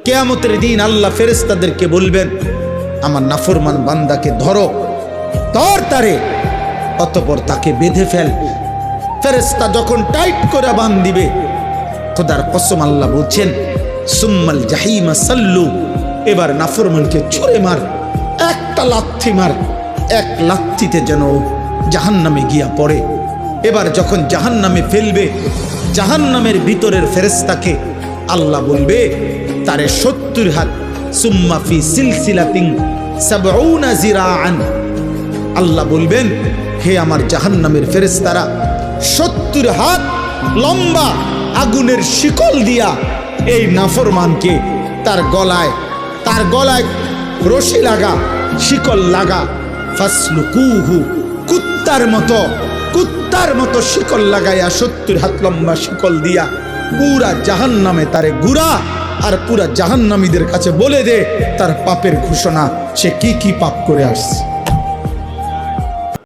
কিয়ামতের দিন আল্লাহ ফেরেশতাদেরকে বলবেন, আমার নাফরমান বান্দাকে ধরো, ধর তারে, অতঃপর তাকে বেঁধে ফেল। ফেরেশতা যখন টাইট করে বাঁধ দিবে, খোদার কসম আল্লাহ বলছেন, সুম্মাল জাহিমা সাল্লু, এবার নাফরমানকে ছুঁড়ে মার, একটা লাথি মার, এক লাথিতে যেন জাহান্নামে গিয়া পড়ে। এবার যখন জাহান্নামে ফেলবে, জাহান্নামের ভিতরের ফেরেশতাকে আল্লাহ বলবে তারে 70 হাত, সুম্মা ফি সিলসিলাতিন 70 জিরাআন, আল্লাহ বলবেন, হে আমার জাহান্নামের ফেরেশতারা, 70 হাত লম্বা আগুনের শিকল দিয়া এই নাফরমানকে তার গলায় রশি লাগা, শিকল লাগা, ফাসলুকুহু, কুত্তার মতো শিকল লাগাইয়া 70 হাত লম্বা শিকল দিয়া পুরা জাহান্নামে তারে গুড়া, আর পুরা জাহান্নামীদের কাছে বলে দে তার পাপের ঘোষণা, সে কি কি পাপ করে আসছে।